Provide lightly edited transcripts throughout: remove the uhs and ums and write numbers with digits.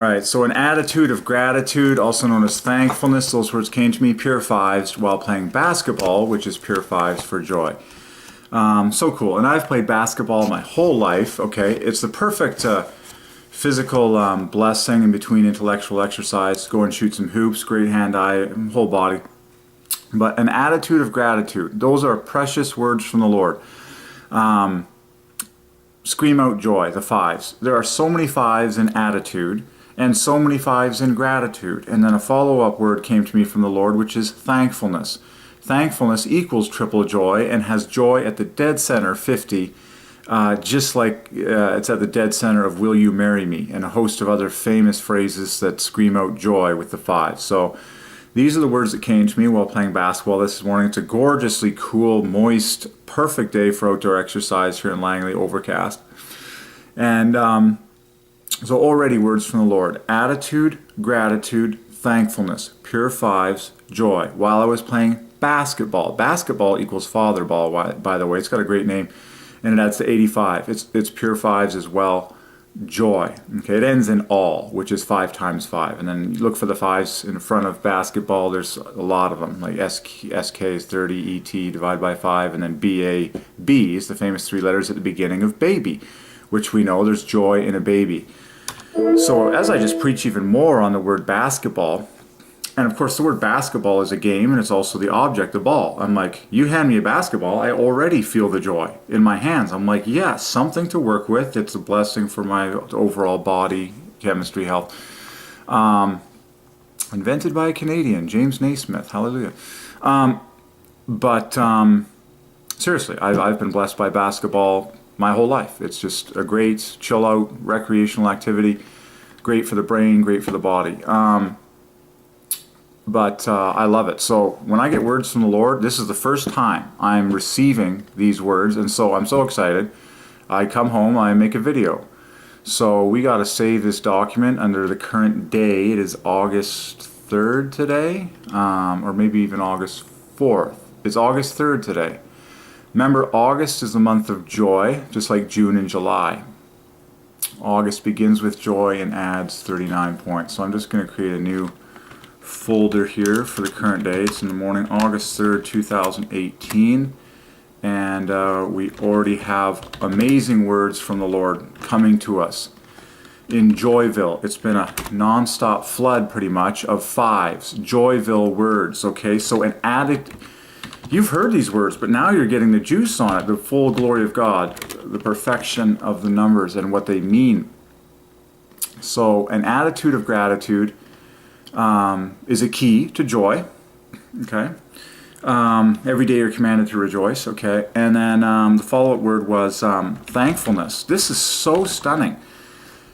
All right, so an attitude of gratitude, also known as thankfulness, those words came to me, pure fives, while playing basketball, which is pure fives for joy. So cool. And I've played basketball my whole life, okay? It's the perfect physical blessing in between intellectual exercise. Go and shoot some hoops, great hand-eye, whole body. But an attitude of gratitude, those are precious words from the Lord. Scream out joy, the fives. There are so many fives in attitude and so many fives in gratitude. And then a follow-up word came to me from the Lord, which is thankfulness. Thankfulness equals triple joy and has joy at the dead center, 50, just like it's at the dead center of Will You Marry Me, and a host of other famous phrases that scream out joy with the fives. So these are the words that came to me while playing basketball this morning. It's a gorgeously cool, moist, perfect day for outdoor exercise here in Langley, overcast. And so already words from the Lord. Attitude, gratitude, thankfulness, pure fives, joy. While I was playing basketball. Basketball equals father ball, by the way. It's got a great name. And it adds to 85. It's pure fives as well. Joy. Okay, it ends in all, which is 5 times 5. And then you look for the fives in front of basketball. There's a lot of them. Like SK is 30, ET divided by 5, and then BA. B is the famous 3 letters at the beginning of baby, which we know there's joy in a baby. So as I just preach even more on the word basketball, and of course the word basketball is a game and it's also the object, the ball. I'm like, you hand me a basketball, I already feel the joy in my hands. I'm like, yes, something to work with. It's a blessing for my overall body, chemistry, health. Invented by a Canadian, James Naismith, hallelujah. But seriously, I've been blessed by basketball my whole life. It's just a great chill out recreational activity, great for the brain, great for the body. But I love it. So when I get words from the Lord, this is the first time I'm receiving these words, and so I'm so excited. I come home, I make a video. So we got to save this document under the current day. It is August 3rd today, or maybe even August 4th. It's August 3rd today. Remember, August is the month of joy, just like June and July. August begins with joy and adds 39 points. So I'm just going to create a new folder here for the current day. It's in the morning, August 3rd, 2018. And we already have amazing words from the Lord coming to us. In Joyville, it's been a non-stop flood pretty much of fives. Joyville words, okay? So an added... You've heard these words, but now you're getting the juice on it, the full glory of God, the perfection of the numbers and what they mean. So an attitude of gratitude is a key to joy, okay? Every day you're commanded to rejoice, okay? And then the follow-up word was thankfulness. This is so stunning,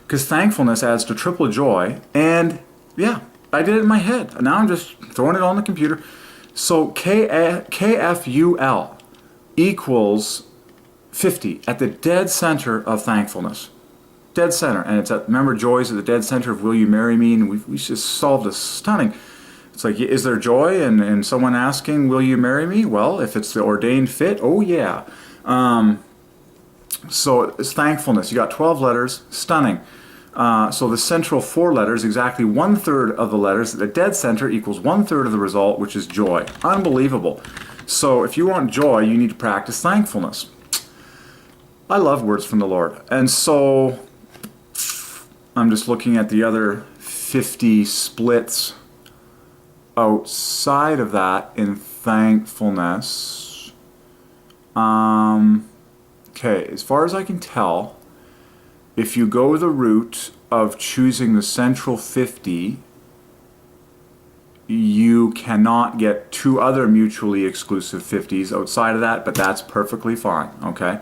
because thankfulness adds to triple joy, and yeah, I did it in my head. Now I'm just throwing it on the computer. So KFUL equals 50 at the dead center of thankfulness. Dead center. And it's at, remember, joy is at the dead center of Will You Marry Me? And we just solved a stunning. It's like, is there joy in someone asking, will you marry me? Well, if it's the ordained fit, oh yeah. So it's thankfulness. You got 12 letters, stunning. So the central 4 letters, exactly 1/3 of the letters at the dead center equals 1/3 of the result, which is joy. Unbelievable. So if you want joy, you need to practice thankfulness. I love words from the Lord. And so I'm just looking at the other 50 splits outside of that in thankfulness. Okay, as far as I can tell, if you go the route of choosing the central 50, you cannot get 2 other mutually exclusive 50s outside of that, but that's perfectly fine, okay?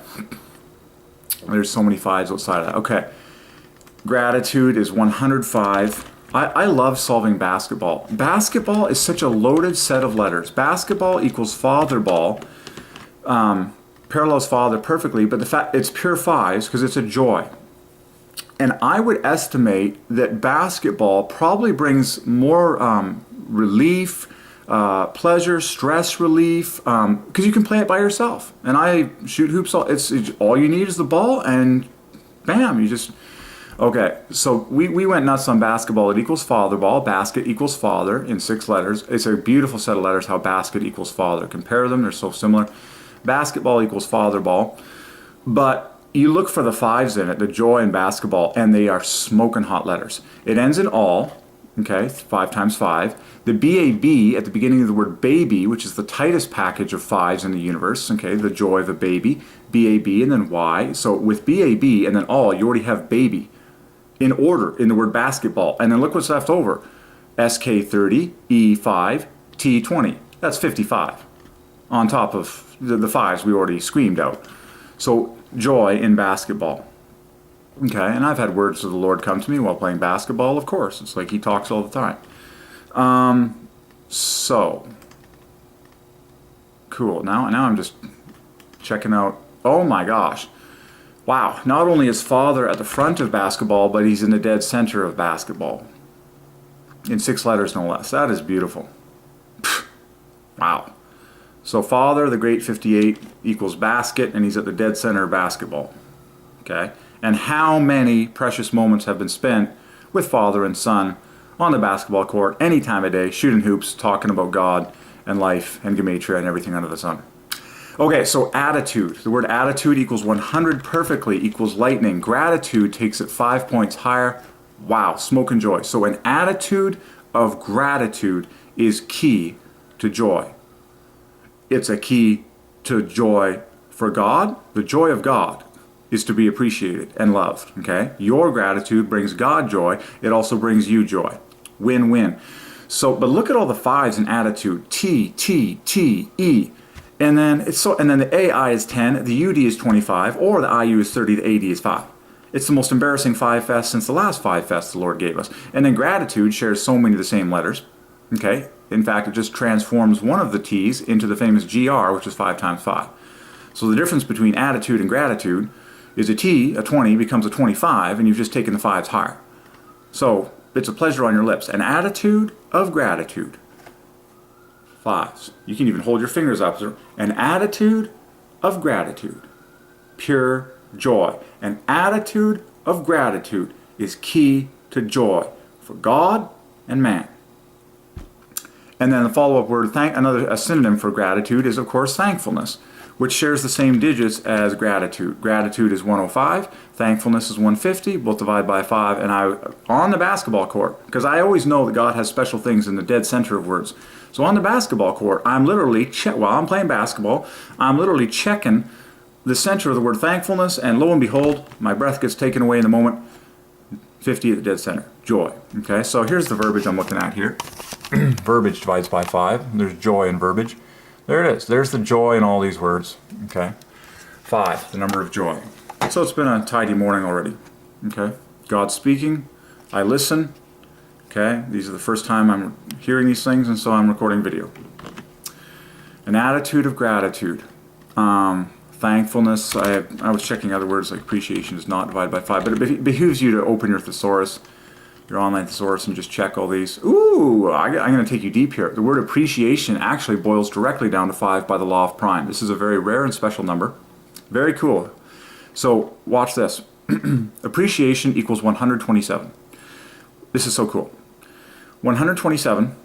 There's so many 5s outside of that. Okay, gratitude is 105. I love solving basketball. Basketball is such a loaded set of letters. Basketball equals father ball, parallels father perfectly, but the fact it's pure 5s because it's a joy. And I would estimate that basketball probably brings more relief, pleasure, stress relief, because you can play it by yourself. And I shoot hoops. It's all you need is the ball, and bam, you just Okay, so we went nuts on basketball. It equals father ball. Basket equals father in 6 letters. It's a beautiful set of letters how basket equals father. Compare them, they're so similar. Basketball equals father ball. But you look for the 5s in it, the joy in basketball, and they are smoking hot letters. It ends in all, okay, 5 times 5. The BAB at the beginning of the word baby, which is the tightest package of 5s in the universe, okay, the joy of a baby, BAB and then Y. So with BAB and then all, you already have baby in order in the word basketball. And then look what's left over. SK30, E5, T20. That's 55 on top of the 5s we already screamed out. So joy in basketball. Okay, and I've had words of the Lord come to me while playing basketball, of course. It's like he talks all the time. So cool. Now I'm just checking out. Oh my gosh. Wow. Not only is father at the front of basketball, but he's in the dead center of basketball. In 6 letters, no less. That is beautiful. Wow. So father, the great 58, equals basket, and he's at the dead center of basketball. Okay? And how many precious moments have been spent with father and son on the basketball court any time of day, shooting hoops, talking about God and life and Gematria and everything under the sun. Okay, so attitude. The word attitude equals 100 perfectly, equals lightning. Gratitude takes it 5 points higher. Wow, smoke and joy. So an attitude of gratitude is key to joy. It's a key to joy for God. The joy of God is to be appreciated and loved, okay? Your gratitude brings God joy. It also brings you joy. Win-win. So, but look at all the 5s in attitude. T, T, T, E. And then the AI is 10, the UD is 25, or the IU is 30, the AD is 5. It's the most embarrassing 5 fest since the last 5 fests the Lord gave us. And then gratitude shares so many of the same letters. Okay? In fact, it just transforms one of the T's into the famous GR, which is 5 times 5. So the difference between attitude and gratitude is a T, a 20, becomes a 25, and you've just taken the 5s higher. So it's a pleasure on your lips. An attitude of gratitude. 5s. You can even hold your fingers up. An attitude of gratitude. Pure joy. An attitude of gratitude is key to joy for God and man. And then the follow-up word, a synonym for gratitude is, of course, thankfulness, which shares the same digits as gratitude. Gratitude is 105, thankfulness is 150, both divide by 5, and on the basketball court, because I always know that God has special things in the dead center of words. So on the basketball court, I'm literally, while I'm playing basketball, I'm literally checking the center of the word thankfulness, and lo and behold, my breath gets taken away in the moment, 50 at the dead center, joy. Okay, so here's the verbiage I'm looking at here. Verbiage divides by 5. There's joy in verbiage. There it is. There's the joy in all these words. Okay, 5, the number of joy. So it's been a tidy morning already. Okay, God's speaking. I listen. Okay, these are the first time I'm hearing these things, and so I'm recording video. An attitude of gratitude. Thankfulness. I was checking other words like appreciation is not divided by 5, but it behooves you to open your thesaurus, your online thesaurus, and just check all these. Ooh, I'm going to take you deep here. The word appreciation actually boils directly down to 5 by the law of prime. This is a very rare and special number. Very cool. So watch this. Appreciation equals 127. This is so cool. 127,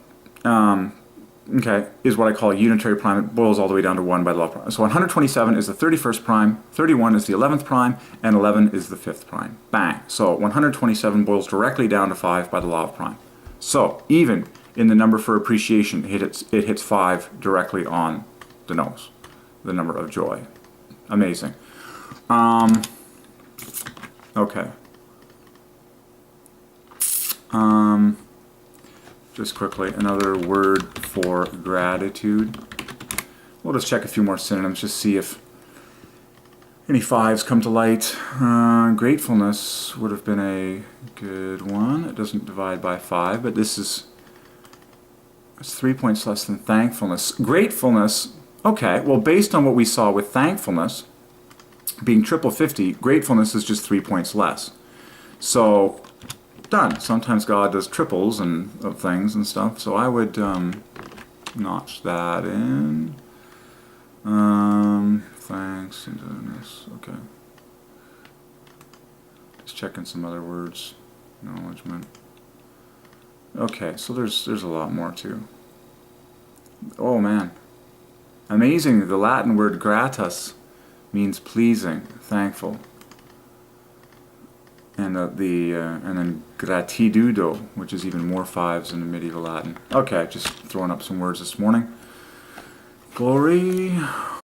okay, is what I call a unitary prime. It boils all the way down to 1 by the law of prime. So 127 is the 31st prime, 31 is the 11th prime, and 11 is the 5th prime. Bang. So 127 boils directly down to 5 by the law of prime. So even in the number for appreciation, it hits 5 directly on the nose, the number of joy. Amazing. Okay. Just quickly, another word for gratitude. We'll just check a few more synonyms, just see if any 5s come to light. Gratefulness would have been a good one. It doesn't divide by 5, but it's 3 points less than thankfulness. Gratefulness, okay, well based on what we saw with thankfulness, being triple 50, gratefulness is just 3 points less. So, done. Sometimes God does triples of things and stuff, so I would notch that in. Thanks, into this, okay. Just checking some other words. Acknowledgement. Okay, so there's a lot more too. Oh man. Amazing, the Latin word gratus means pleasing, thankful. And and then gratidudo, which is even more fives in the medieval Latin. Okay, just throwing up some words this morning. Glory.